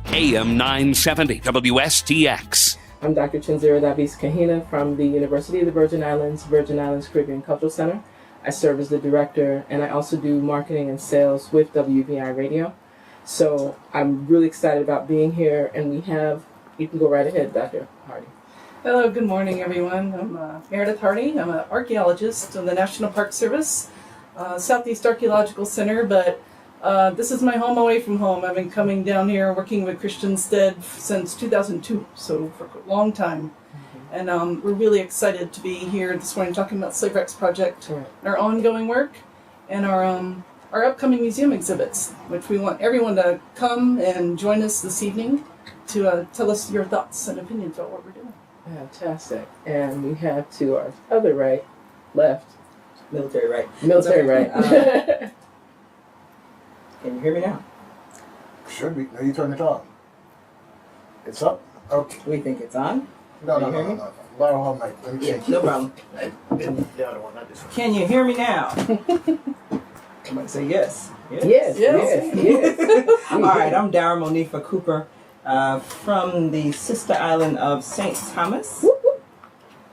AM 970 WSTX. I'm Dr. KenziRa Davis, kahina from the University of the Virgin Islands Caribbean Cultural Center. I serve as the director, and I also do marketing and sales with WUVI Radio. So I'm really excited about being here, and you can go right ahead, Dr. Hardy. Hello, good morning, everyone. I'm Meridith Hardy. I'm an archaeologist in the National Park Service, Southeast Archaeological Center, but this is my home away from home. I've been coming down here working with Christiansted since 2002, so for a long time. And we're really excited to be here this morning talking about Slave Rex Project, and our ongoing work, and our upcoming museum exhibits, which we want everyone to come and join us this evening to tell us your thoughts and opinions about what we're doing. Fantastic. And we have to our other right, left. Military right. Military right. Can you hear me now? Should we? No, you turn it on. It's up? Okay. We think it's on. No. Can you hear me? Borrow her mic. Let me check. No problem. The other one, not this one. Can you hear me now? Somebody say yes. Yes. All right, I'm DaraMonifah Cooper from the sister island of St. Thomas.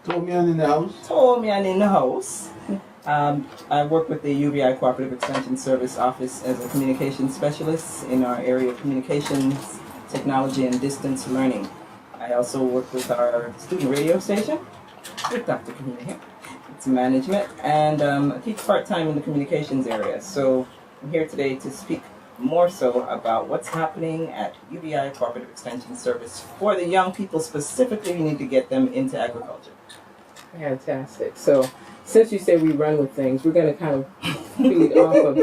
Told me I'm in the house. Told me I'm in the house. I work with the UVI Cooperative Extension Service Office as a communications specialist in our area of communications, technology, and distance learning. I also work with our student radio station with Dr. Kahina here. It's management, and I teach part-time in the communications area. So I'm here today to speak more so about what's happening at UVI Cooperative Extension Service for the young people specifically. We need to get them into agriculture. Fantastic. So since you say we run with things, we're going to kind of feed off of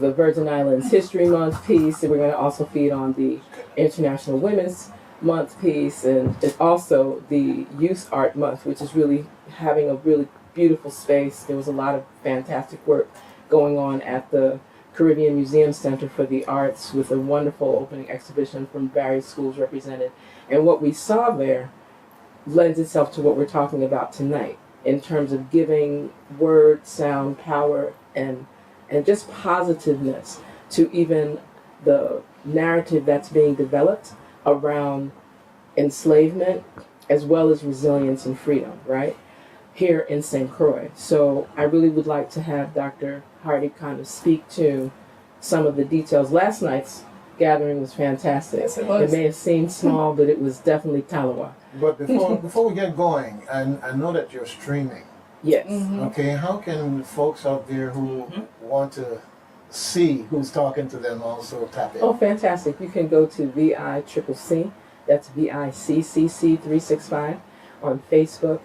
the Virgin Islands History Month piece, and we're going to also feed on the International Women's Month piece, and it's also the Youth Art Month, which is really having a really beautiful space. There was a lot of fantastic work going on at the Caribbean Museum Center for the Arts with a wonderful opening exhibition from various schools represented. And what we saw there lends itself to what we're talking about tonight in terms of giving word, sound, power, and just positiveness to even the narrative that's being developed around enslavement as well as resilience and freedom, right? Here in St. Croix. So I really would like to have Dr. Hardy kind of speak to some of the details. Last night's gathering was fantastic. Yes, it was. It may have seemed small, but it was definitely Talawa. But before we get going, I know that you're streaming. Yes. Mm-hmm. Okay, how can folks out there who want to see who's talking to them also tap in? Oh, fantastic. You can go to VICCC, that's VICCC 365 on Facebook,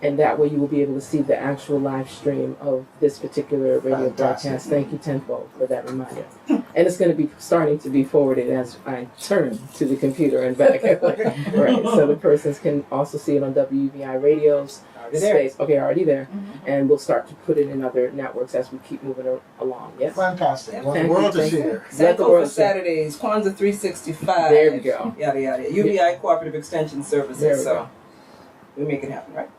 and that way you will be able to see the actual live stream of this particular radio broadcast. Thank you tenfold for that reminder. And it's going to be starting to be forwarded as I turn to the computer and back. Right, so the persons can also see it on WUVI Radio's space. Okay, already there. And we'll start to put it in other networks as we keep moving along. Yes? Fantastic. Yep. Well, the world is here. Sanko for Saturdays, Kwanzaa 365. There we go. Yada, yada. UVI Cooperative Extension Services. There we so go. we make it happen, right?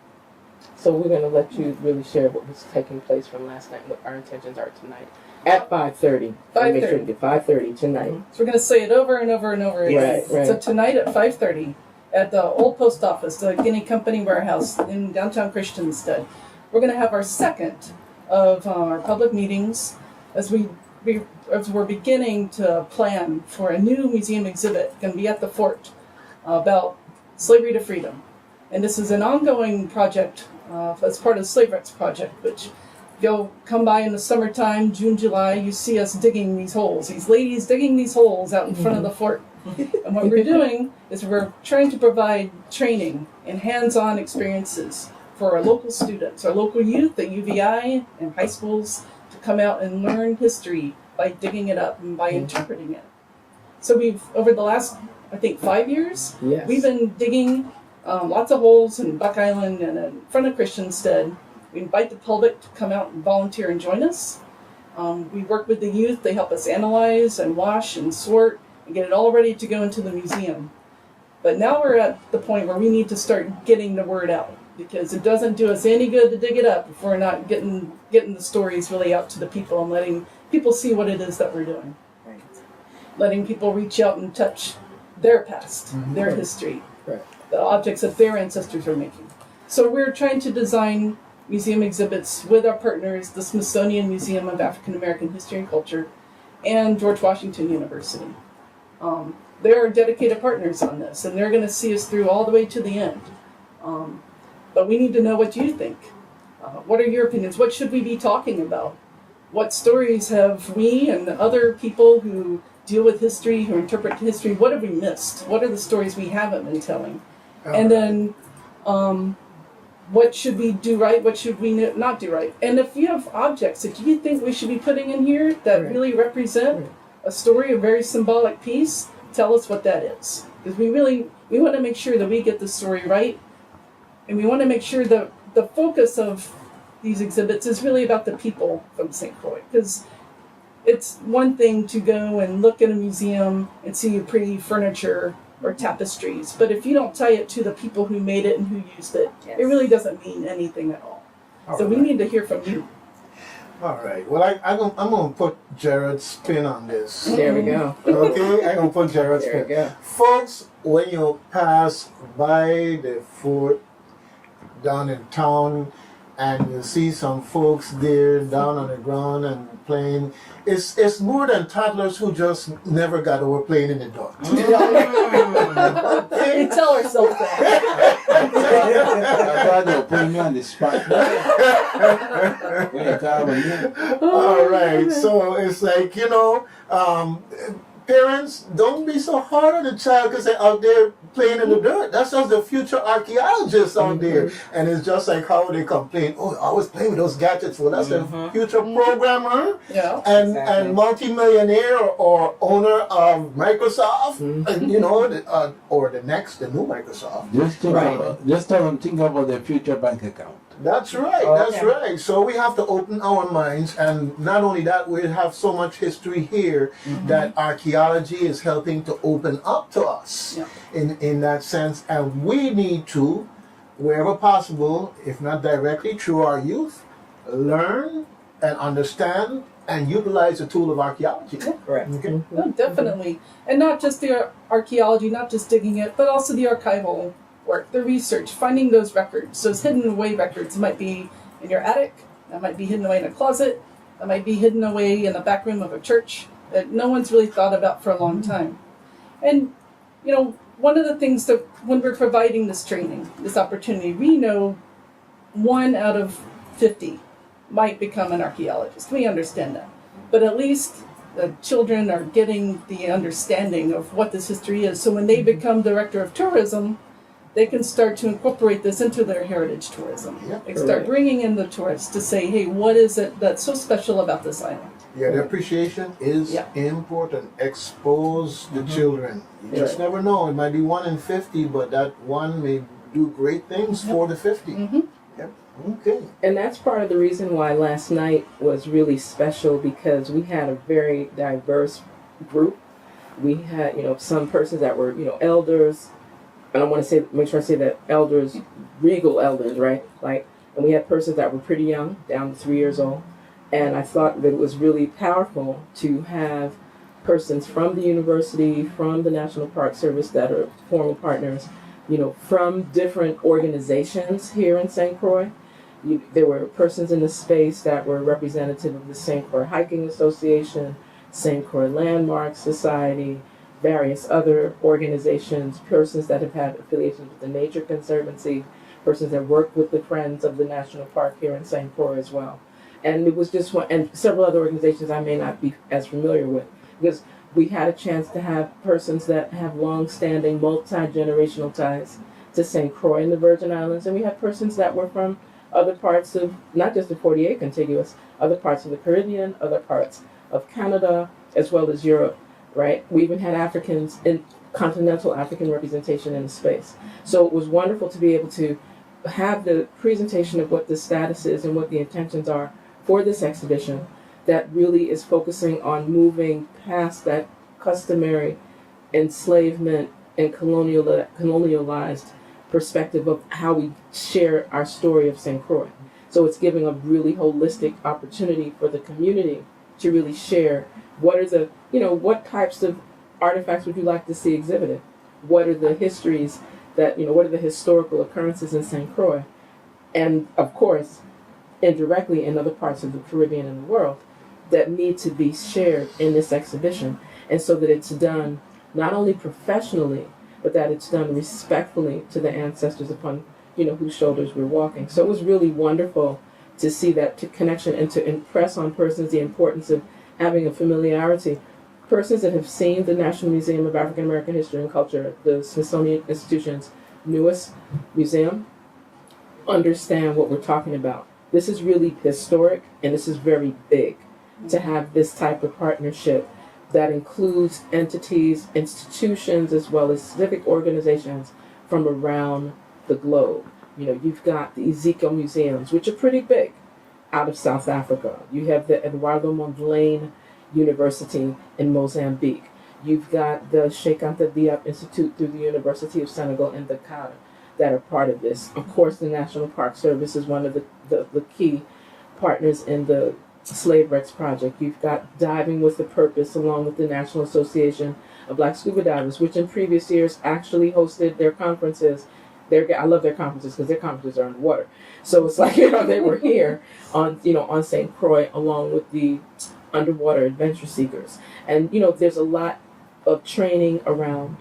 So we're going to let you really share what was taking place from last night and what our intentions are tonight at 5:30. 5:30. 5:30 tonight. So we're going to say it over and over and over again. Right. So tonight at 5:30 at the old post office, the Guinea Company warehouse in downtown Christiansted, we're going to have our second of our public meetings as we're beginning to plan for a new museum exhibit going to be at the fort about slavery to freedom. And this is an ongoing project as part of the Slave Rex Project, which you'll come by in the summertime, June, July, you see us digging these holes. These ladies digging these holes out in front of the fort. And what we're doing is we're trying to provide training and hands-on experiences for our local students, our local youth at UVI and high schools to come out and learn history by digging it up and by interpreting it. So we've, over the last, I think, 5 years, Yes. we've been digging lots of holes in Buck Island and in front of Christiansted. We invite the public to come out and volunteer and join us. We work with the youth. They help us analyze and wash and sort and get it all ready to go into the museum. But now we're at the point where we need to start getting the word out, because it doesn't do us any good to dig it up if we're not getting the stories really out to the people and letting people see what it is that we're doing. letting people reach out and touch their past, their history, Right. the objects that their ancestors are making. So we're trying to design museum exhibits with our partners, the Smithsonian Museum of African American History and Culture and George Washington University. They're dedicated partners on this, and they're going to see us through all the way to the end. But we need to know what you think. What are your opinions? What should we be talking about? What stories have we and other people who deal with history, who interpret history, what have we missed? What are the stories we haven't been telling? And then what should we do right? What should we not do right? And if you have objects that you think we should be putting in here that really represent a story, a very symbolic piece, tell us what that is. Because we want to make sure that we get the story right. And we want to make sure that the focus of these exhibits is really about the people from St. Croix. Because it's one thing to go and look at a museum and see pretty furniture or tapestries, but if you don't tie it to the people who made it and who used it, it really doesn't mean anything at all. So we need to hear from you. All right. Well, I'm going to put Gerard's spin on this. There we go. Okay? I'm going to put Gerard's There we spin. go. Folks, when you pass by the fort down in town and you see some folks there down on the ground and playing, it's more than toddlers who just never got over playing in the dark. We tell ourselves that. I'm glad you're putting me on the spot. All right, so it's like, parents, don't be so hard on the child because they're out there playing in the dirt. That's just the future archaeologists out there. And it's just like how they complain, oh, I was playing with those gadgets. Well, that's the future programmer and multi-millionaire or owner of Microsoft, and, or the new Microsoft. Just tell them, think about their future bank account. That's right, that's right. So we have to open our minds, and not only that, we have so much history here that archaeology is helping to open up to us in that sense, and we need to, wherever possible, if not directly, through our youth, learn and understand and utilize the tool of archaeology. Right. Okay. No, definitely. And not just the archaeology, not just digging it, but also the archival work, the research, finding those records, those hidden away records. Might be in your attic, that might be hidden away in a closet, that might be hidden away in the back room of a church that no one's really thought about for a long time. And, one of the things that when we're providing this training, this opportunity, we know 1 out of 50 might become an archaeologist. We understand that. But at least the children are getting the understanding of what this history is. So when they become director of tourism, they can start to incorporate this into their heritage tourism. They start bringing in the tourists to say, hey, what is it that's so special about this island? Yeah, the appreciation is important. Expose the children. You just never know. It might be 1 in 50, but that one may do great things for the 50. Yep. Okay. And that's part of the reason why last night was really special, because we had a very diverse group. We had, some persons that were, elders. And I want to make sure I say that elders, regal elders, right? And we had persons that were pretty young, down to 3 years old. And I thought that it was really powerful to have persons from the university, from the National Park Service that are formal partners, from different organizations here in St. Croix. There were persons in the space that were representative of the St. Croix Hiking Association, St. Croix Landmark Society, various other organizations, persons that have had affiliations with the Nature Conservancy, persons that work with the Friends of the National Park here in St. Croix as well. And it was just one, and several other organizations I may not be as familiar with, because we had a chance to have persons that have long-standing multi-generational ties to St. Croix and the Virgin Islands, and we had persons that were from other parts of, not just the 48 contiguous, other parts of the Caribbean, other parts of Canada, as well as Europe, right? We even had Africans in continental African representation in the space. So it was wonderful to be able to have the presentation of what the status is and what the intentions are for this exhibition that really is focusing on moving past that customary enslavement and colonialized perspective of how we share our story of St. Croix. So it's giving a really holistic opportunity for the community to really share what are the what types of artifacts would you like to see exhibited? What are the histories that, what are the historical occurrences in St. Croix? And of course, indirectly in other parts of the Caribbean and the world that need to be shared in this exhibition. And so that it's done not only professionally, but that it's done respectfully to the ancestors upon, whose shoulders we're walking. So it was really wonderful to see that connection and to impress on persons the importance of having a familiarity. Persons that have seen the National Museum of African American History and Culture, the Smithsonian Institution's newest museum, understand what we're talking about. This is really historic, and this is very big to have this type of partnership that includes entities, institutions, as well as civic organizations from around the globe. You've got the Ezekiel museums, which are pretty big, out of South Africa. You have the Eduardo Mondlane University in Mozambique. You've got the Cheikh Anta Diop Institute through the University of Senegal in Dakar that are part of this. Of course, the National Park Service is one of the key partners in the Slave Wrecks Project. You've got Diving with a Purpose, along with the National Association of Black Scuba Divers, which in previous years actually hosted their conferences. I love their conferences because their conferences are underwater. So it's like, they were here on St. Croix along with the underwater adventure seekers. And, there's a lot of training around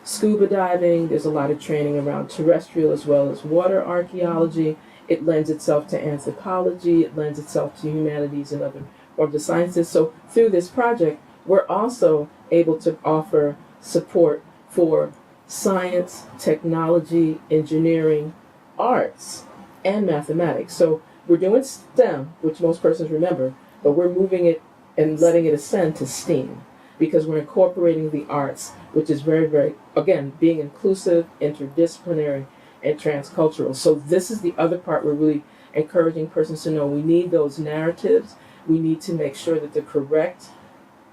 scuba diving. There's a lot of training around terrestrial as well as water archaeology. It lends itself to anthropology. It lends itself to humanities and other forms of sciences. So through this project, we're also able to offer support for science, technology, engineering, arts, and mathematics. So we're doing STEM, which most persons remember, but we're moving it and letting it ascend to STEAM because we're incorporating the arts, which is very, very, again, being inclusive, interdisciplinary, and transcultural. So this is the other part we're really encouraging persons to know. We need those narratives. We need to make sure that the correct,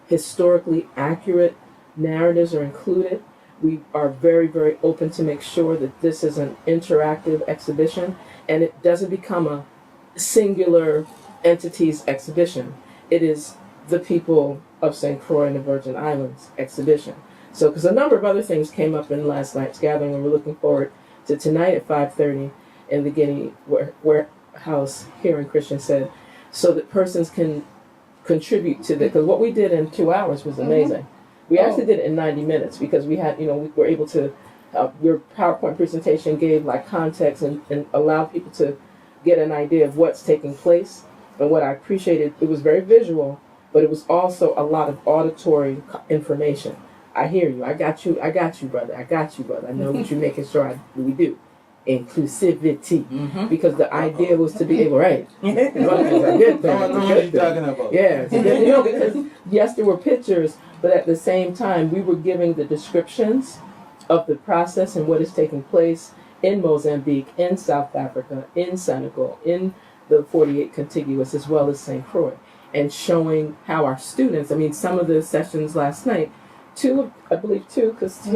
historically accurate narratives are included. We are very, very open to make sure that this is an interactive exhibition and it doesn't become a singular entity's exhibition. It is the people of St. Croix and the Virgin Islands exhibition. So, because a number of other things came up in last night's gathering, and we're looking forward to tonight at 5:30 in the Guinea Warehouse here in Christian said, so that persons can contribute to because what we did in 2 hours was amazing. We actually did it in 90 minutes because we had, we were able to, your PowerPoint presentation gave like context and allowed people to get an idea of what's taking place. And what I appreciated, it was very visual, but it was also a lot of auditory information. I hear you. I got you, brother. I got you, brother. I know what you're making sure we do. Inclusivity. Because the idea was to be able, right? I know what you're talking about. Yeah. Because yes, there were pictures, but at the same time, we were giving the descriptions of the process and what is taking place in Mozambique, in South Africa, in Senegal, in the 48 contiguous, as well as St. Croix, and showing how our students, some of the sessions last night, I believe two, because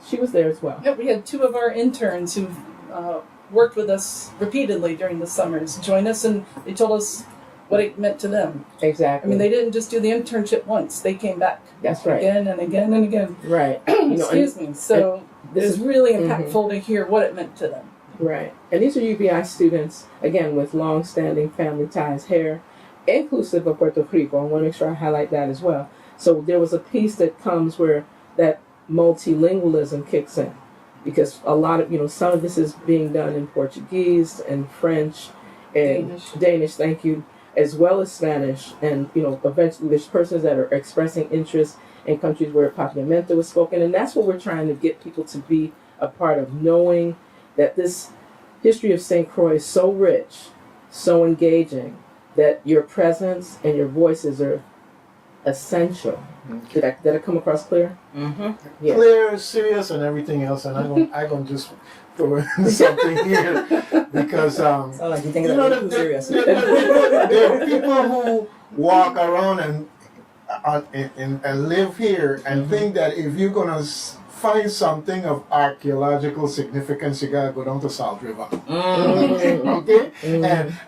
she was there as well. Yeah, we had two of our interns who've worked with us repeatedly during the summers join us, and they told us what it meant to them. Exactly. They didn't just do the internship once; they came back. That's right. Again and again and again. Right. Excuse me. So this is really impactful to hear what it meant to them. Right. And these are UVI students, again, with long-standing family ties here, inclusive of Puerto Rico. I want to make sure I highlight that as well. So there was a piece that comes where that multilingualism kicks in. Because a lot of, some of this is being done in Portuguese and French and Danish, thank you, as well as Spanish. And, eventually there's persons that are expressing interest in countries where Papiamento is spoken. And that's what we're trying to get people to be a part of, knowing that this history of St. Croix is so rich, so engaging, that your presence and your voices are essential. Did I come across clear? Yeah. Clear, serious, and everything else. And I'm going to just throw in something here because like you think that serious. There are people who walk around and and live here and think that if you're gonna find something of archaeological significance, you gotta go down to Salt River. Okay,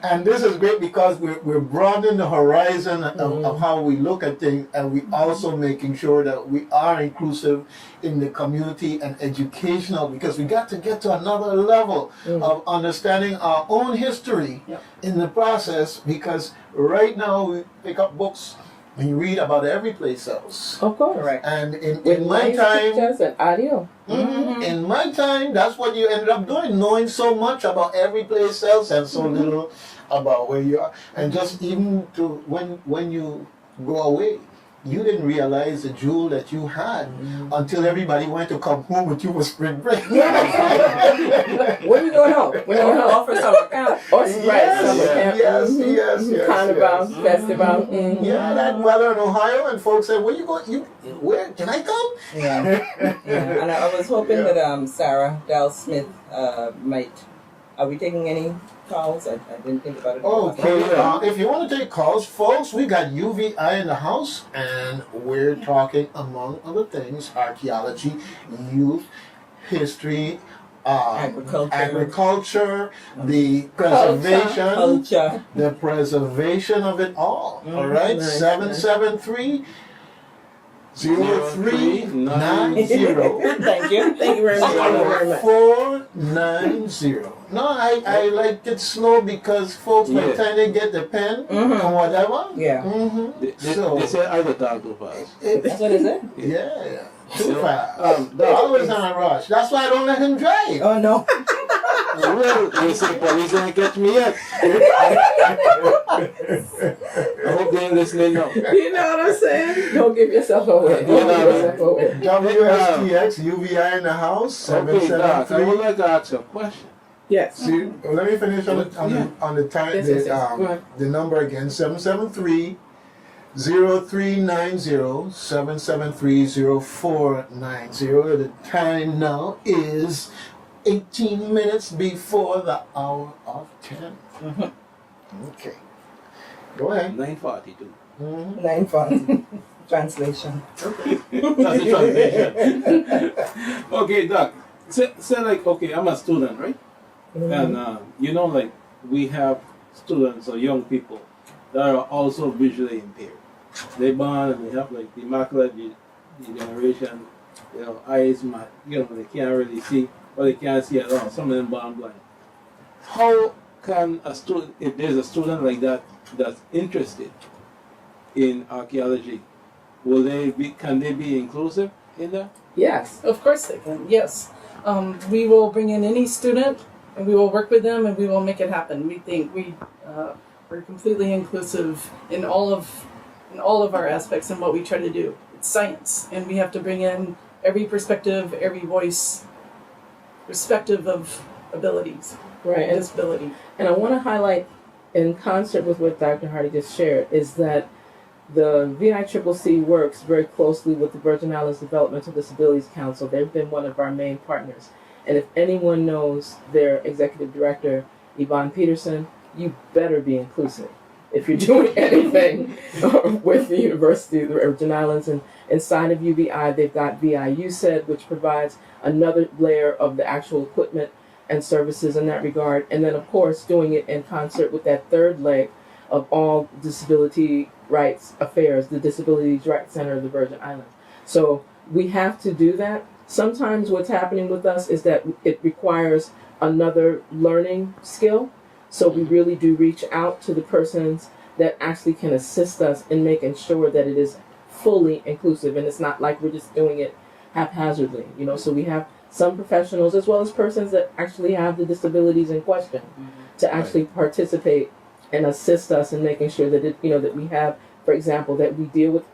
and this is great because we're broadening the horizon of how we look at things, and we also making sure that we are inclusive in the community and educational, because we got to get to another level of understanding our own history in the process, because right now we pick up books and you read about every place else. Of course. Correct. And in my time, and audio. in my time, that's what you ended up doing, knowing so much about every place else and so little about where you are. And just even to when you go away, you didn't realize the jewel that you had until everybody went to come home with you for spring break. When are you going home? When are you going home? Offer summer camp. Or summer camp. Yes. Carnival, festival. Yeah, that weather in Ohio, and folks said, "Where you going? Where can I come?" Yeah. And I was hoping that Sarah Dahl-Smith might. Are we taking any calls? I didn't think about it. Okay, if you want to take calls, folks, we got UVI in the house, and we're talking, among other things, archaeology, youth, history, agriculture, the preservation, the preservation of it all. All right, 773. 0390. Thank you very much. 490. No, I like it slow because folks by the time they get the pen or whatever. Yeah. They say I would talk too fast. That's what is it? Yeah. Too fast. Always on a rush. That's why I don't let him drive. Oh no. Well, they say police ain't catch me yet. I hope they ain't listening now. You know what I'm saying? Don't give yourself away. WSTX, UVI in the house, Okay, Doc, I would 773. like to ask you a question. Yes. See, let me finish on the time, Yes. Go ahead. the number again, 773 0390 773 0490. The time now is 18 minutes before the hour of 10. Okay. Go ahead. 9:42. 9:40. Translation. That's the translation. Okay, Doc. Say like, okay, I'm a student, right? And you know, like we have students or young people that are also visually impaired. They born and they have like the macular degeneration, you know, eyes, they can't really see, or they can't see at all. Some of them born blind. How can a student, if there's a student like that that's interested in archaeology, can they be inclusive in that? Yes. Of course they can, yes. We will bring in any student and we will work with them and we will make it happen. We think we're completely inclusive in all of our aspects and what we try to do. It's science, and we have to bring in every perspective, every voice, respective of abilities, Right. and disability. And I want to highlight, in concert with what Dr. Hardy just shared, is that the VICCC works very closely with the Virgin Islands Developmental Disabilities Council. They've been one of our main partners. And if anyone knows their executive director, Yvonne Peterson, you better be inclusive. If you're doing anything with the University of the Virgin Islands, and inside of UVI, they've got VICCC, which provides another layer of the actual equipment and services in that regard. And then, of course, doing it in concert with that third leg of all disability rights affairs, the Disabilities Rights Center of the Virgin Islands. So we have to do that. Sometimes what's happening with us is that it requires another learning skill. So we really do reach out to the persons that actually can assist us in making sure that it is fully inclusive, and it's not like we're just doing it haphazardly, you know. So we have some professionals as well as persons that actually have the disabilities in question to actually participate and assist us in making sure that that we have, for example, that we deal with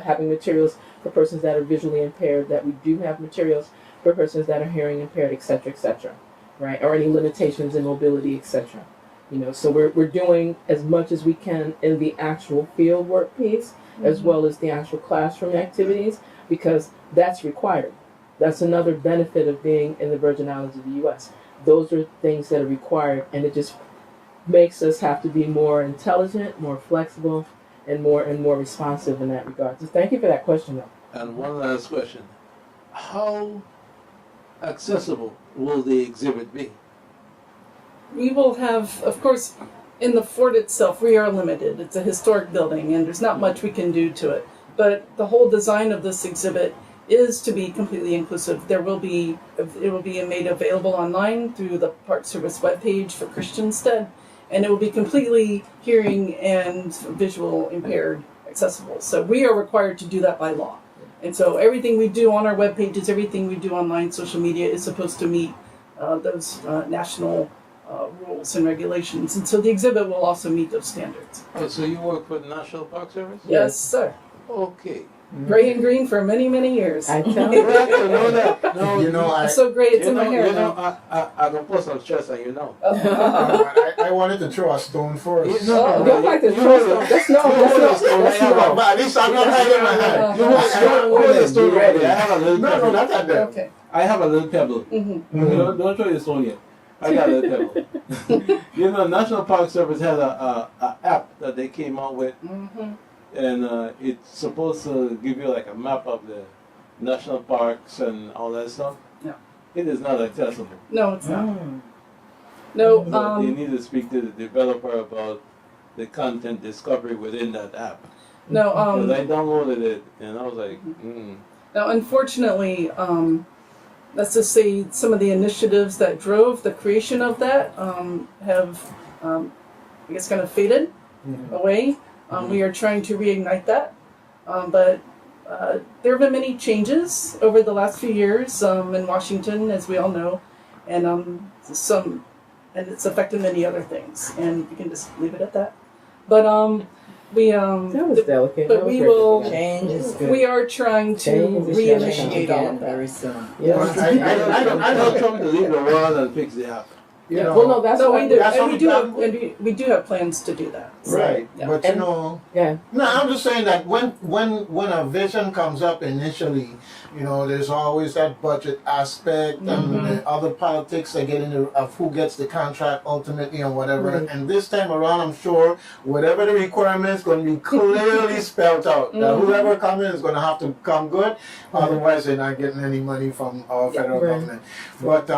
having materials for persons that are visually impaired, that we do have materials for persons that are hearing impaired, etc., right? Or any limitations in mobility, etc. You know, so we're doing as much as we can in the actual field work piece, as well as the actual classroom activities, because that's required. That's another benefit of being in the Virgin Islands of the U.S. Those are things that are required, and it just makes us have to be more intelligent, more flexible, and more responsive in that regard. So thank you for that question, though. And one last question. How accessible will the exhibit be? We will have, of course, in the fort itself, we are limited. It's a historic building, and there's not much we can do to it. But the whole design of this exhibit is to be completely inclusive. It will be made available online through the Park Service webpage for Christiansted, and it will be completely hearing and visual impaired accessible. So we are required to do that by law. And so everything we do on our webpages, everything we do online, social media, is supposed to meet those national rules and regulations. And so the exhibit will also meet those standards. Oh, so you work for the National Park Service? Yes, sir. Okay. Gray and green for many, many years. I tell You you. have to know that. No, You know, It's so great, it's in my hair you know, now. I don't post on stress, and you know. I wanted to throw a stone first. Don't like this. That's no. But at least I'm not hiding my hand. Hold the stone ready. I have a little No, pebble. not that bad. Okay. I have a little pebble. Don't throw your stone yet. I got a little pebble. You know, National Park Service has a app that they came out with, and it's supposed to give you like a map of the national parks and all that stuff. Yeah. It is not accessible. No, it's not. No, So you need to speak to the developer about the content discovery within that app. no, Because I downloaded it and I was like, Now, unfortunately, let's just say some of the initiatives that drove the creation of that have, I guess, kind of faded away. We are trying to reignite that, but there have been many changes over the last few years in Washington, as we all know, and it's affected many other things, and we can just leave it at that. But we That was delicate. but That was we very will. delicate. Change is good. We are trying to Change is reinitiate all again of that. very soon. Yes. I don't come to leave the world and fix the app. You know, Well, no, that's So what we do, that's and what we do we have, do. and we do have plans to do that. So, right. yeah. But you And- know, Yeah. no, I'm just saying that when a vision comes up initially, you know, there's always that budget aspect and the other politics that get into of who gets the contract ultimately and whatever. Right. And this time around, I'm sure whatever the requirements going to be clearly spelled out. That whoever comes in is going to have to come good, otherwise they're not getting any money from our federal Right. government. But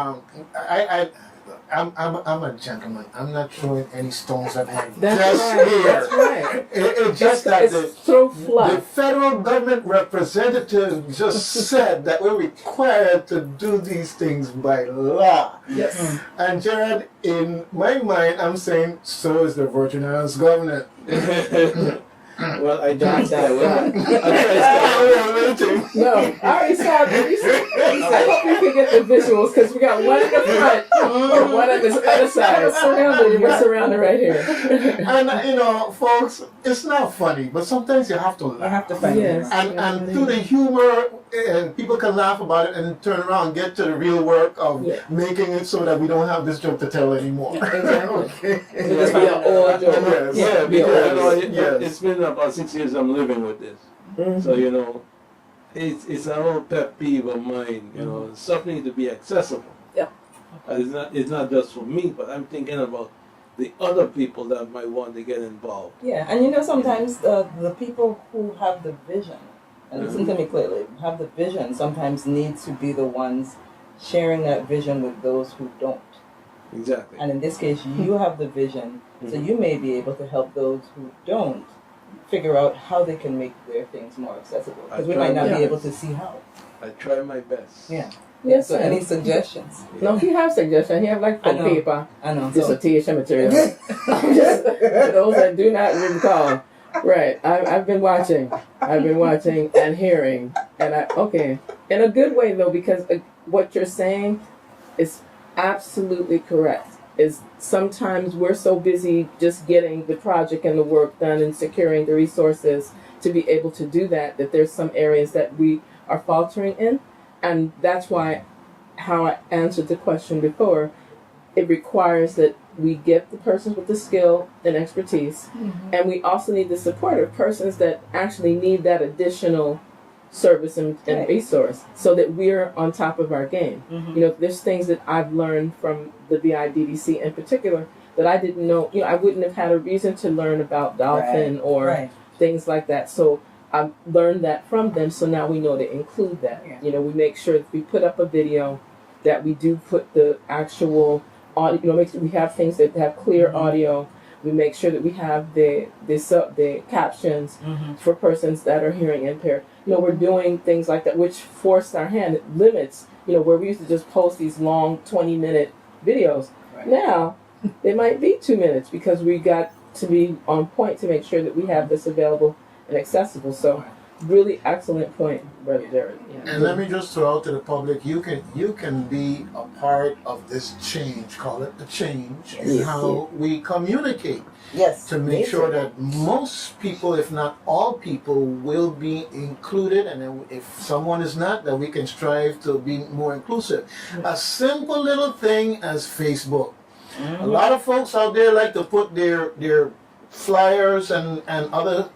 I'm a gentleman. I'm not throwing any stones at him. That's Just right. here. That's right. It's just that It's so the fluff. federal government representative just said that we're required to do these things by law. Yes. And Gerard, in my mind, I'm saying so is the Virgin Islands government. Well, I don't that. No, I already saw it. I hope you can get the visuals because we got one in the front and one on this other side. We're surrounded right here. And you know, folks, it's not funny, but sometimes you have to You laugh. have to find Yes. it. And through the humor, and people can laugh about it and turn around and get to the real work of Yeah. making it so that we don't have this joke to tell anymore. Exactly. Okay. It'll just be an old joke. Yes. Yeah, Be because you know, old. Yes. it's been about 6 years I'm living with this. So, you know, it's an old pet peeve of mine, you know, something to be accessible. Yeah. It's not just for me, but I'm thinking about the other people that might want to get involved. Yeah, and you know, sometimes the people who have the vision, and listen to me clearly, have the vision sometimes need to be the ones sharing that vision with those who don't. Exactly. And in this case, you have the vision, so you may be able to help those who don't figure out how they can make their things more accessible. Because we might not be able to see how. I try my best. Yeah. Yes, So sir. any suggestions? No, he have suggestions. He have like I for know. paper, I know. So, dissertation material. I'm just, for those that do not recall. Right. I've been watching. I've been watching and hearing. And okay. In a good way though, because what you're saying is absolutely correct. Is sometimes we're so busy just getting the project and the work done and securing the resources to be able to do that there's some areas that we are faltering in. And that's why how I answered the question before, it requires that we get the persons with the skill and expertise, and we also need the support of persons that actually need that additional service and Right. resource so that we're on top of our game. You know, there's things that I've learned from the VIDDC in particular that I didn't know, you know, I wouldn't have had a reason to learn about dolphin or things like that. So I learned that from them, so now we know to include that. Yeah. You know, we make sure if we put up a video that we do put the actual audio, you know, make sure we have things that have clear audio. We make sure that we have the captions for persons that are hearing impaired. You know, we're doing things like that, which forced our hand. It limits, you know, where we used to just post these long 20-minute videos. Right. Now, they might be 2 minutes because we got to be on point to make sure that we have this available and accessible. So, really excellent point, Brother Gerard. Yeah. And let me just throw out to the public, you can be a part of this change, call it a change, in how we communicate. Yes. To make sure that most people, if not all people, will be included, and then if someone is not, that we can strive to be more inclusive. A simple little thing as Facebook. A lot of folks out there like to put their flyers and other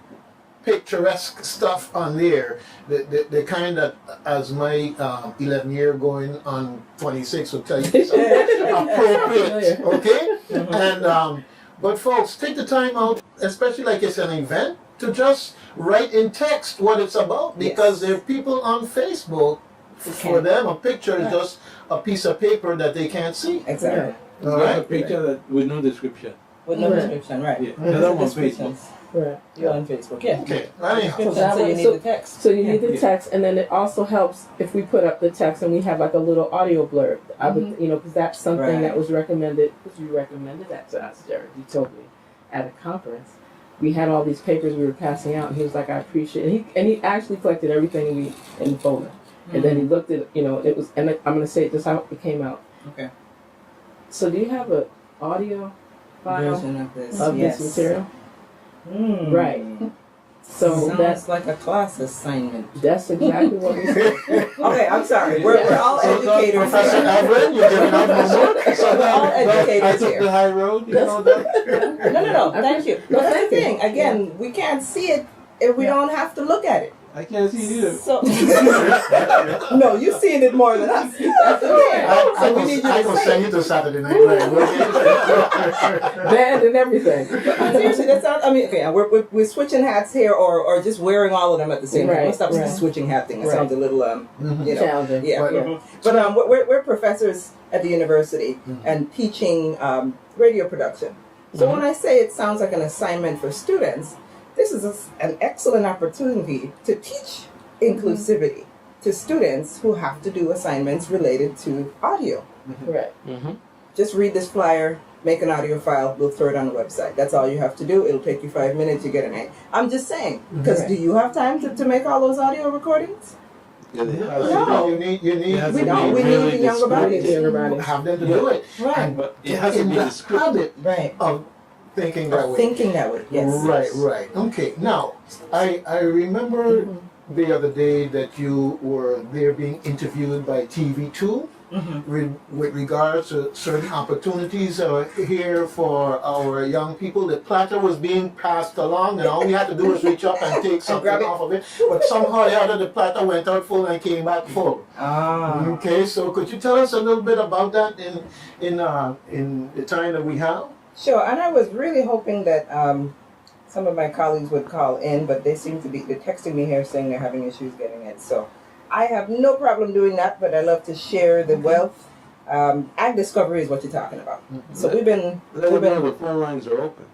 picturesque stuff on there. The kind that, as my 11-year going on 26 will tell you, is appropriate. Okay? And but folks, take the time out, especially like it's an event, to just write in text what it's about, because there are people on Facebook, for them a picture is just a piece of paper that they can't see. Exactly. All right? A picture that with no description. With no description, right? Yeah. That's on Facebook. Descriptions. Right. You're on Facebook, yeah. Okay. Anyhow. So you need the text. So you need the text, and then it also helps if we put up the text and we have like a little audio blurb. I would, you know, because that's something that was recommended. Because you recommended that to us, Gerard. You told me at a conference. We had all these papers we were passing out, and he was like, "I appreciate it." And he actually collected everything in the folder, and then he looked at, you know, it was. And I'm going to say just how it came out. Okay. So do you have a audio file Version of this. of Yes. this material? Mm. Right. So Sounds that's like a class assignment. exactly what we said. Okay, I'm sorry. We're all educators Professor here. Evelyn, you're giving out homework? We're all I educators took here. the high road, you know that? No. Thank you. But that's the thank you. thing. Again, we can't see it if we don't have to look at it. I can't see you. So no, you've seen it more than us. That's the thing. So we need you I to will say send it. you to Saturday Night Live. Band and everything. Seriously, that sounds. I mean, okay, we're switching hats here, or just wearing all of them at the same time. Right, Let's stop with right. the switching hat thing. It Right. sounds a little you know. Challenging. Yeah. But we're professors at the university and teaching radio production. So when I say it sounds like an assignment for students, this is an excellent opportunity to teach inclusivity to students who have to do assignments related to audio. Right. Just read this flyer, make an audio file, we'll throw it on the website. That's all you have to do. It'll take you 5 minutes, you get an A. I'm just saying, because do you have time to make all those audio recordings? No. You need We don't. We need the younger bodies. to have them to do it. Right. But it has to In be the descriptive. habit Right. of thinking that way. Thinking that way, yes. Right. Okay. Now, I remember the other day that you were there being interviewed by TV2 with regards to certain opportunities here for our young people. The platter was being passed along, and all we had to do was reach up and take something grab it. off of it. But somehow or the other, the platter went out full and came back full. Ah. Okay, so could you tell us a little bit about that in the time that we have? Sure, and I was really hoping that some of my colleagues would call in, but they're texting me here saying they're having issues getting in. So I have no problem doing that, but I love to share the wealth. Ag discovery is what you're talking about. So we've been Let them know the phone lines are open.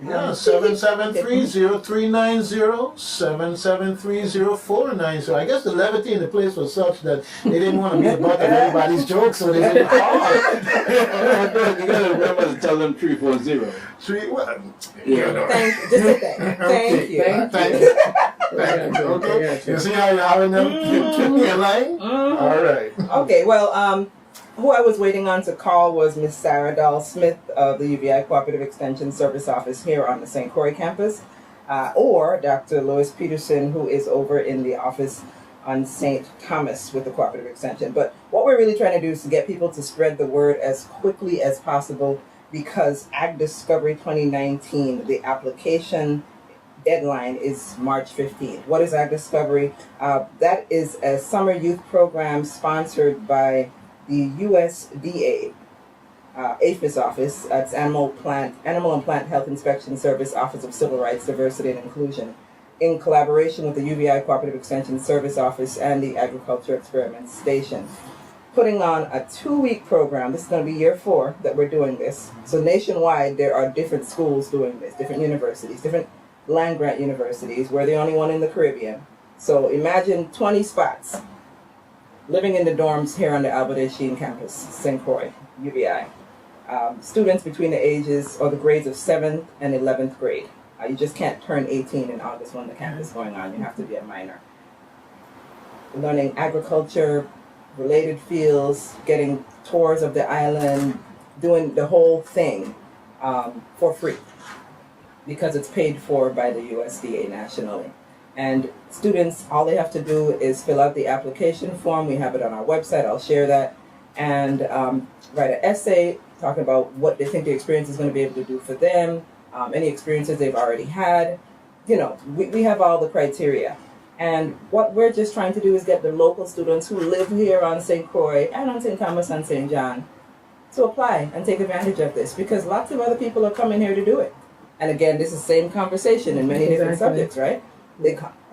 Yeah, 773-0390, 773-0490. I guess the levity in the place was such that they didn't want to be the butt of everybody's jokes, so they didn't call. You gotta remember to tell them 340. Just a thing. Thank you. Thank you. Okay. You see how you're having them in line? All right. Okay, well, who I was waiting on to call was Miss Sarah Dahl-Smith of the UVI Cooperative Extension Service Office here on the St. Croix campus, or Dr. Lois Peterson, who is over in the office on St. Thomas with the Cooperative Extension. But what we're really trying to do is to get people to spread the word as quickly as possible, because Ag Discovery 2019, the application deadline is March 15th. What is Ag Discovery? That is a summer youth program sponsored by the USDA, APHIS office, that's Animal and Plant Health Inspection Service, Office of Civil Rights, Diversity and Inclusion, in collaboration with the UVI Cooperative Extension Service Office and the Agriculture Experiment Station, putting on a 2-week program. This is going to be year 4 that we're doing this. So nationwide, there are different schools doing this, different universities, different land-grant universities. We're the only one in the Caribbean. So imagine 20 spots living in the dorms here on the Albert Sheen campus, St. Croix, UVI. Students between the ages or the grades of 7th and 11th grade. You just can't turn 18 in August when the camp is going on. You have to be a minor. Learning agriculture, related fields, getting tours of the island, doing the whole thing for free because it's paid for by the USDA nationally. And students, all they have to do is fill out the application form. We have it on our website. I'll share that. And write an essay talking about what they think the experience is going to be able to do for them, any experiences they've already had. You know, we have all the criteria. And what we're just trying to do is get the local students who live here on St. Croix and on St. Thomas and St. John to apply and take advantage of this, because lots of other people are coming here to do it. And again, this is the same conversation in many different subjects, right?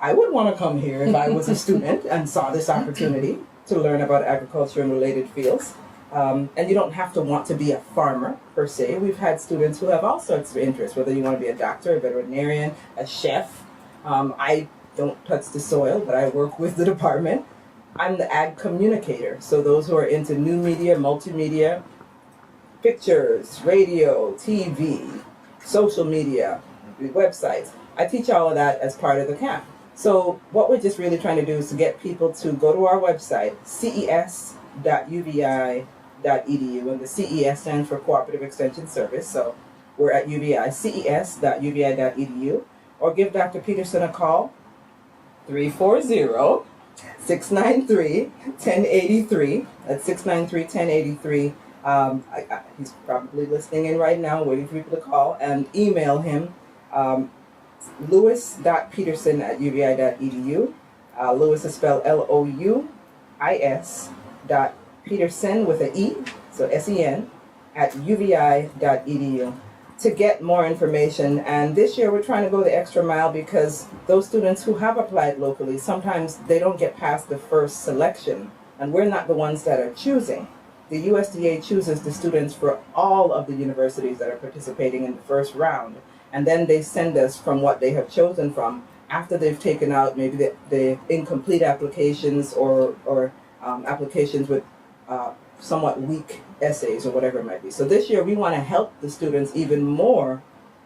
I would want to come here if I was a student and saw this opportunity to learn about agriculture and related fields. And you don't have to want to be a farmer, per se. We've had students who have all sorts of interests, whether you want to be a doctor, a veterinarian, a chef. I don't touch the soil, but I work with the department. I'm the ag communicator, so those who are into new media, multimedia, pictures, radio, TV, social media, websites. I teach all of that as part of the camp. So what we're just really trying to do is to get people to go to our website, ces.uvi.edu, and the CES stands for Cooperative Extension Service, so we're at UVI, ces.uvi.edu, or give Dr. Peterson a call, 340-693-1083, that's 693-1083. He's probably listening in right now, waiting for people to call, and email him, louis.peterson@uvi.edu. Louis is spelled Louis. Peterson with an E, so SEN, at uvi.edu to get more information. And this year we're trying to go the extra mile, because those students who have applied locally, sometimes they don't get past the first selection, and we're not the ones that are choosing. The USDA chooses the students for all of the universities that are participating in the first round, and then they send us from what they have chosen from after they've taken out maybe the incomplete applications or applications with somewhat weak essays or whatever it might be. So this year we want to help the students even more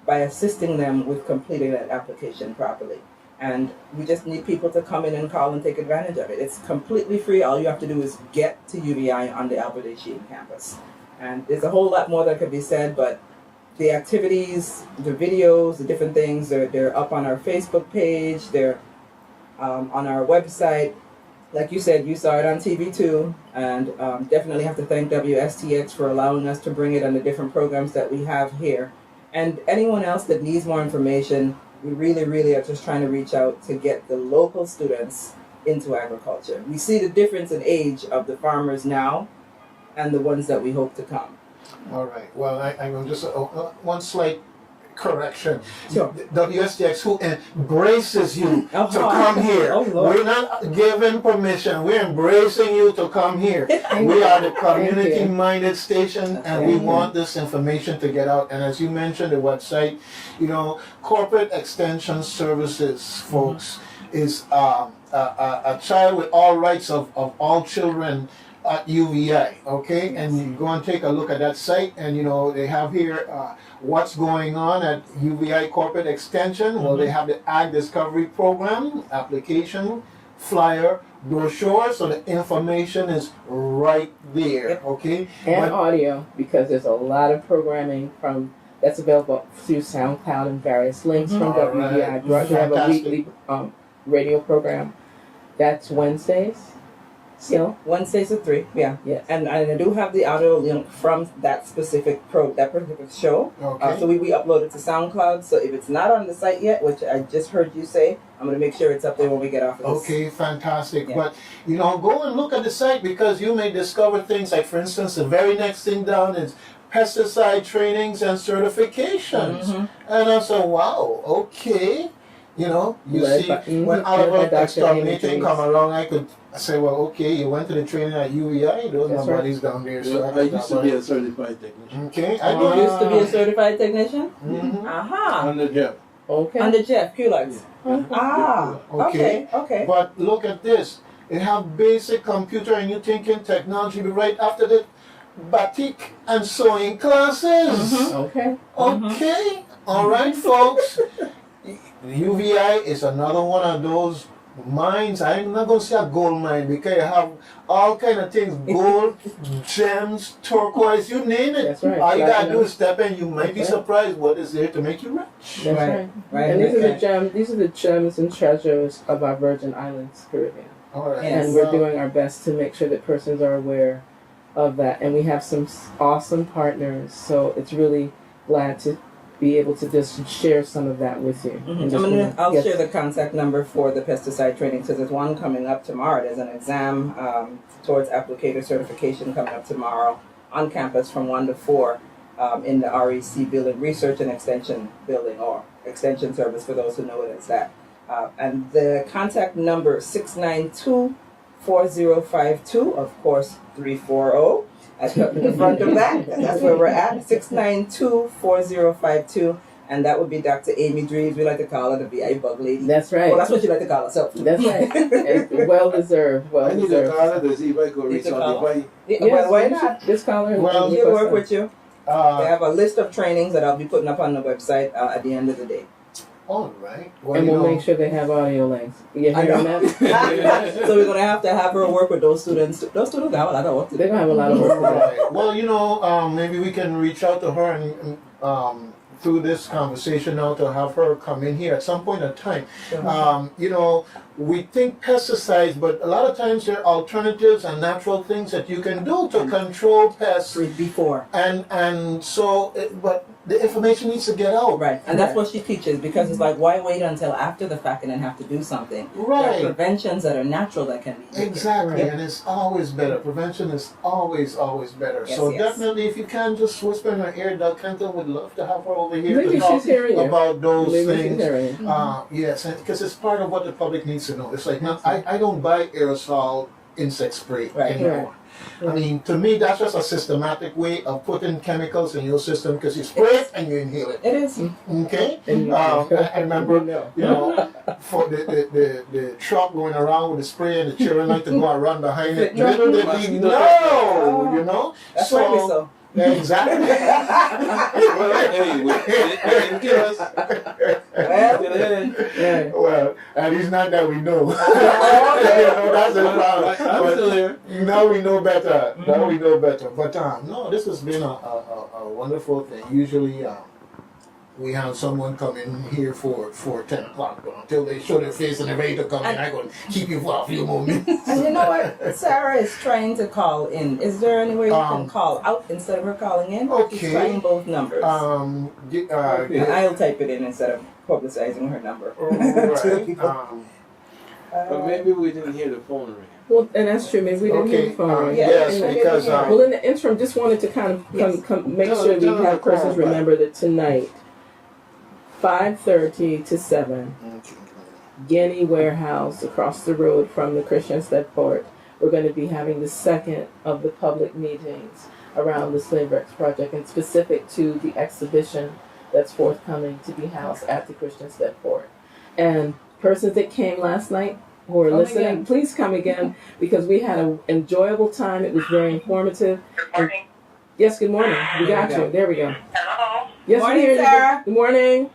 by assisting them with completing that application properly. And we just need people to come in and call and take advantage of it. It's completely free. All you have to do is get to UVI on the Albert A. Sheen campus. And there's a whole lot more that could be said, but the activities, the videos, the different things, they're up on our Facebook page, they're on our website. Like you said, you saw it on TV too, and definitely have to thank WSTX for allowing us to bring it on the different programs that we have here. And anyone else that needs more information, we really, really are just trying to reach out to get the local students into agriculture. We see the difference in age of the farmers now and the ones that we hope to come. All right. Well, I'm just one slight correction. Sure. WSTX, who embraces you to come here. We're not giving permission. We're embracing you to come here. We are the community-minded station, and we want this information to get out. And as you mentioned, the website, you know, Corporate Extension Services, folks, is a child with all rights of all children at UVI, okay? And you go and take a look at that site, and you know they have here what's going on at UVI Corporate Extension. Well, they have the Ag Discovery Program, application, flyer, brochure, so the information is right there, okay? And audio, because there's a lot of programming that's available through SoundCloud and various links from WUVI. Right. We have a weekly radio program. That's Wednesdays. Still? Wednesdays at 3, yeah. Yes. And I do have the audio link from that specific show. Okay. So we upload it to SoundCloud. So if it's not on the site yet, which I just heard you say, I'm going to make sure it's up there when we get off of this. Okay, fantastic. Yeah. But, you know, go and look at the site, because you may discover things like, for instance, the very next thing down is pesticide trainings and certifications. And I said, wow, okay. You know, you Right, see, but- when mhm. Oliver Dr. exterminating Amy come along, I could say, well, okay, you went to the training at UVI, those That's my right. buddies down there. So I used to be a certified technician Okay, I You know. used to be a certified technician? Mhm. Aha. on the job. Okay. Under Jeff Kulux. Ah, Okay. okay. But look at this. It have basic computer and you thinking technology be right after the batik and sewing classes. Okay. Okay. All right, folks. UVI is another one of those mines. I'm not gonna say a gold mine because you have all kind of things: gold, gems, turquoise, you name it. That's right. All you gotta Platinum. do is step in. You might be That's right. surprised what is there to make you rich. That's Right. right. Right. And these are the okay. gems. These are the gems and treasures of our Virgin Islands, Caribbean. All right. Yes. And we're doing our best to make sure that persons are aware of that. And we have some awesome partners, so it's really glad to be able to just share some of that with you. And just I'll yes. share the contact number for the pesticide training because there's one coming up tomorrow. There's an exam towards applicator certification coming up tomorrow on campus from 1 to 4 in the REC building, Research and Extension building, or Extension Service for those who know it as that. And the contact number is 692-4052, of course 340 at the front of that. That's where we're at, 692-4052. And that would be Dr. Amy Dreves. We like to call her the VI bug lady. That's right. Well, that's what you like to call herself. That's right. And well deserved. Well I need a deserved. caller to see if I could Need reach to out call? if I. Yeah, Yes, well, why you not? should just call her. and Well, We'll work with you. They Uh, have a list of trainings that I'll be putting up on the website at the end of the day. all right. Well, And you we'll know, make sure they have audio links. You I hearing know. that? So we're gonna have to have her work with those students. Those students have a lot of work to They're do. gonna have a lot of work to do. right. Well, you know, maybe we can reach out to her and through this conversation now to have her come in here at some point in time. You know, we think pesticides, but a lot of times there are alternatives and natural things that you can do to control pests. Before. And so, but the information needs to get out. Right, and that's what she teaches because it's like, why wait until after the fact and then have to do something? There are Right. preventions that are natural that can be taken. Exactly, Right. and it's always better. Prevention is always better. Yes, So yes. definitely, if you can just whisper in her ear, Doug Canton would love to have her over here Maybe to talk she's hearing you. about those Maybe she's things. hearing you. Yes, because it's part of what the public needs to know. It's like, I don't buy aerosol insect spray Right. anymore. Right. I mean, to me, that's just a systematic way of putting chemicals in your system because you spray it and you inhale it. It is. Okay? And I remember, No. you know, for the truck going around with the spray and the children like to go and run behind it. Yeah. Little did we know, you know? That's right, so. Exactly. Well, hey, we didn't kill us. Yeah. Well, at least not that we know. Okay. You know, that's the problem. I'm But still here. now we know better. Now we know better. But no, this has been a wonderful thing. Usually, we have someone come in here for 10 o'clock, but until they show their face and they're ready to come in, I'm going to keep you for a few more minutes. And you know what? Sarah is trying to call in. Is there any way you can call out instead of her calling in? Okay. She's trying both numbers. I'll type it in instead of publicizing her number. right. But maybe we didn't hear the phone ring. Well, and that's true. Maybe we didn't hear the phone ring. Yes, And- because well, in the interim, just wanted to kind of make sure we have persons remember that tonight, 5:30 to 7, Guinea Warehouse across the road from the Christian Step Port. We're going to be having the second of the public meetings around the Slave Rex Project and specific to the exhibition that's forthcoming to be housed at the Christian Step Port. And persons that came last night who are listening, again. please come again because we had an enjoyable time. It was very informative. Good morning. Yes, good morning. We got There we you. There we go. Hello. Yes, Morning, we hear Sarah. you. Good morning.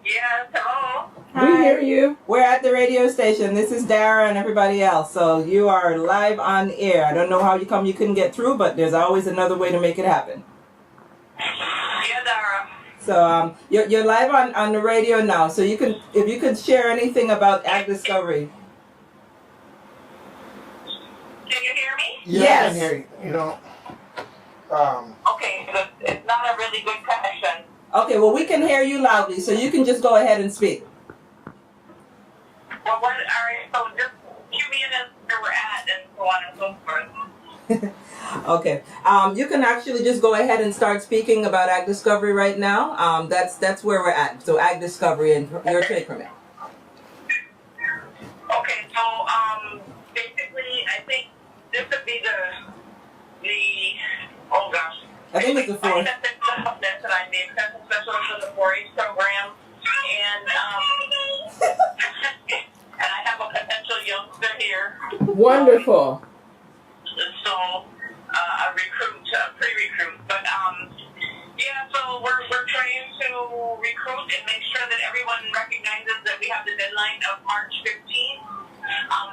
Yes, hello. We hear you. We're at the radio station. This is Dara and everybody else. So you are live on air. I don't know how you couldn't get through, but there's always another way to make it happen. Yeah, Dara. So you're live on the radio now. So if you could share anything about Ag Discovery. Can you hear me? Yeah, Yes. I can hear you. You know, Okay, it's not a really good connection. Okay, well we can hear you loudly, so you can just go ahead and speak. Well, all right, so just cue me in as where we're at and so on and so forth. Okay. You can actually just go ahead and start speaking about ag discovery right now. That's where we're at. So ag discovery and your take from it. Okay, so basically, I think this would be the oh gosh. I think it's the fourth. That I'm the extension specialist for the 4-H program, and and I have a potential youngster here. Wonderful. So a pre-recruit, but yeah. So we're trying to recruit and make sure that everyone recognizes that we have the deadline of March 15th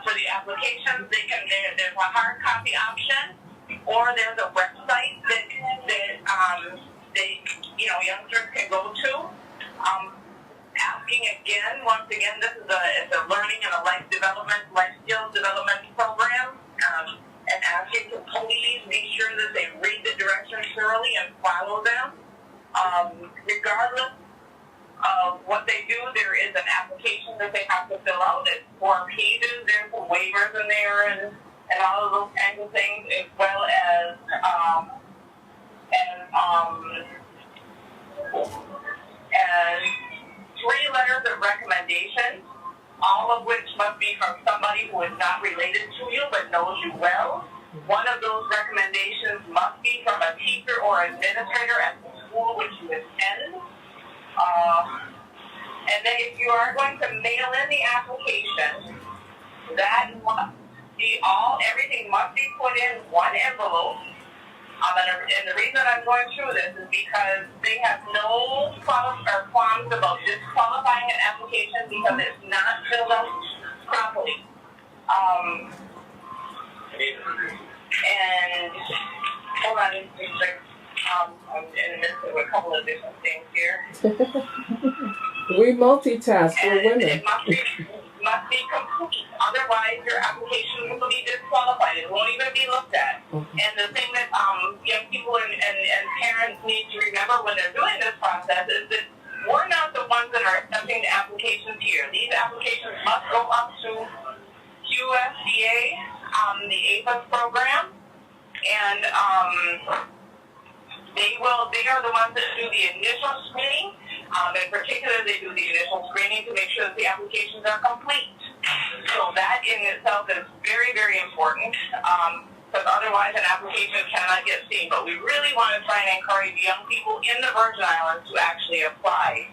for the applications. There's a hard copy option, or there's a website that youngsters can go to. Asking again, once again, it's a learning and a life skills development program. And asking to please be sure that they read the directions thoroughly and follow them. Regardless of what they do, there is an application that they have to fill out. It's 4 pages. There's some waivers in there and all of those kinds of things, as well as 3 letters of recommendation, all of which must be from somebody who is not related to you but knows you well. One of those recommendations must be from a teacher or administrator at the school which you attend. And then if you are going to mail in the application, that must be everything must be put in one envelope. And the reason I'm going through this is because they have no qualms about disqualifying an application because it's not filled out properly. And hold on, I'm in the midst of a couple of different things here. We multitask, we're women. It must be complete. Otherwise, your application will be disqualified. It won't even be looked at. And the thing that young people and parents need to remember when they're doing this process is that we're not the ones that are accepting the applications here. These applications must go up to USDA, the APHIS program, and they are the ones that do the initial screening. In particular, they do the initial screening to make sure that the applications are complete. So that in itself is very, very important, because otherwise an application cannot get seen. But we really want to try and encourage young people in the Virgin Islands to actually apply.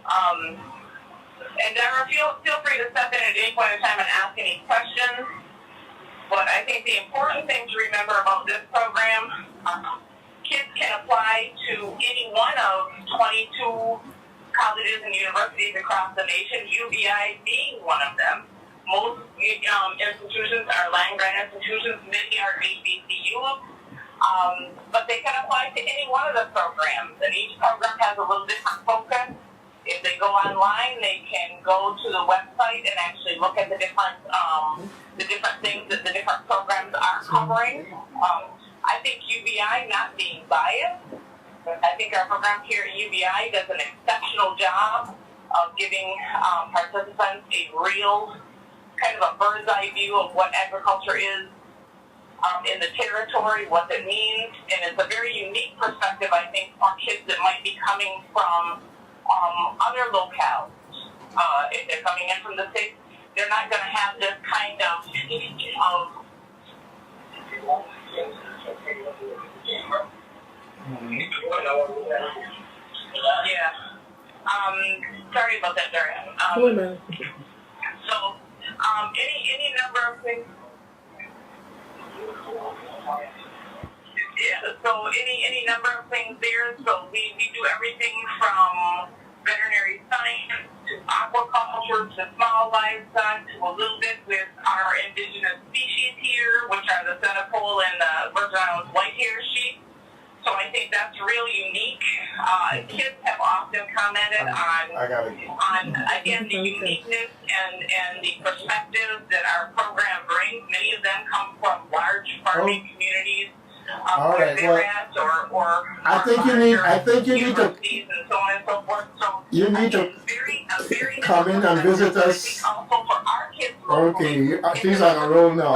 And Dara, feel free to step in at any point in time and ask any questions. But I think the important thing to remember about this program, kids can apply to any one of 22 colleges and universities across the nation, UVI being one of them. Most institutions are land-grant institutions, many are HBCUs, but they can apply to any one of the programs, and each program has a little different focus. If they go online, they can go to the website and actually look at the different things that the different programs are covering. I think UVI, not being biased, I think our program here at UVI does an exceptional job of giving participants a real kind of a bird's eye view of what agriculture is in the territory, what it means, and it's a very unique perspective, I think, for kids that might be coming from other locales. If they're coming in from the States, they're not going to have this kind of yeah. Sorry about that, Dara. So, any number of things. Yeah. So any number of things there. So we do everything from veterinary science to aquaculture to small livestock to a little bit with our indigenous species here, which are the Senecal and the Virgin Islands white-hair sheep. So I think that's really unique. Kids have often commented on again the uniqueness and the perspective that our program brings. Many of them come from large farming communities. All right. Well, I think you need to. And so on and so forth. So you need to come in and visit us. Also for our kids Okay, she's on a roll now.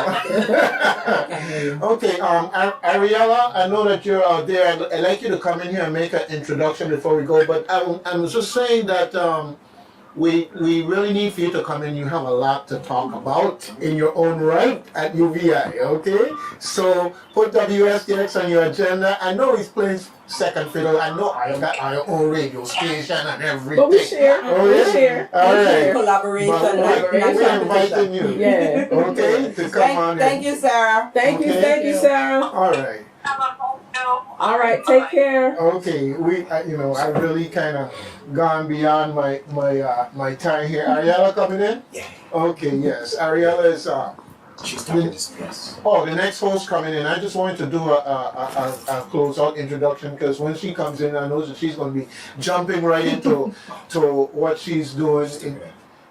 Okay, Ariella, I know that you're out there. I'd like you to come in here and make an introduction before we go. But I was just saying that we really need for you to come in. You have a lot to talk about in your own right at UVI. Okay, so put WSTX on your agenda. I know he's playing second fiddle. I know I got our own radio station and everything. But we share. Oh, We yeah? share. All We right. share. Collaboration. But we're inviting you. Yeah. Okay, to come on in. Thank you, Sarah. Thank you, Okay. thank you, Sarah. All right. All right, take care. Okay, I really kind of gone beyond my time here. Ariella coming in? Yeah. Okay, yes. Ariella is She's talking this, yes. the next host coming in. I just wanted to do a close-out introduction because when she comes in, I know that she's going to be jumping right into to what she's doing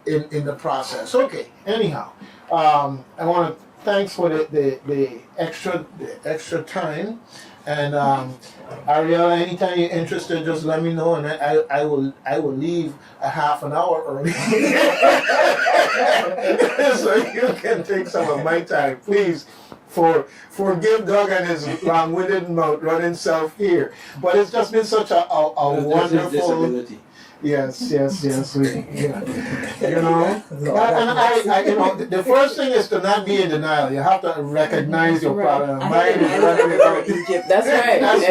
in the process. Okay. Anyhow, I want to thanks for the extra time. And Ariella, anytime you're interested, just let me know, and I will leave a half an hour early, so you can take some of my time. Please, forgive Doug and his long-winded mouth running self here, but it's just been such a wonderful. Disability. Yes. You know, and I, the first thing is to not be in denial. You have to recognize your problem. Mine is running about Egypt. That's right. That's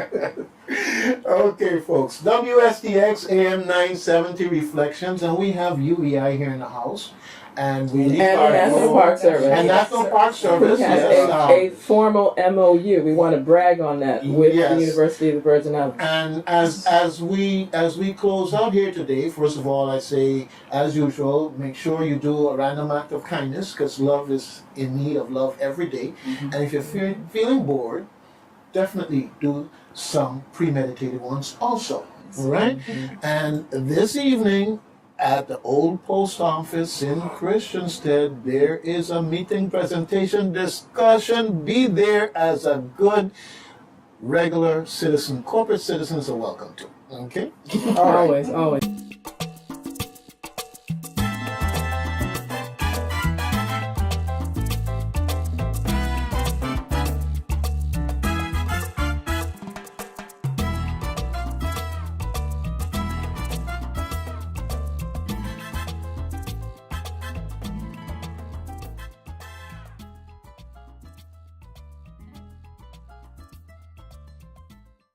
right. Okay, folks. WSTX AM 970 Reflections, and we have UVI here in the house. And we And National Park Service. And National Park Service, We have yes. a formal MOU. We want to brag on that with Yes. the University of the Virgin Islands. And as we close out here today, first of all, I say, as usual, make sure you do a random act of kindness because love is in need of love every day. Mm-hmm. And if you're feeling bored, definitely do some premeditated ones also. All right? And this evening, at the old post office in Christiansted, there is a meeting, presentation, discussion. Be there as a good regular citizen. Corporate citizens are welcome to. Okay? All right. Always.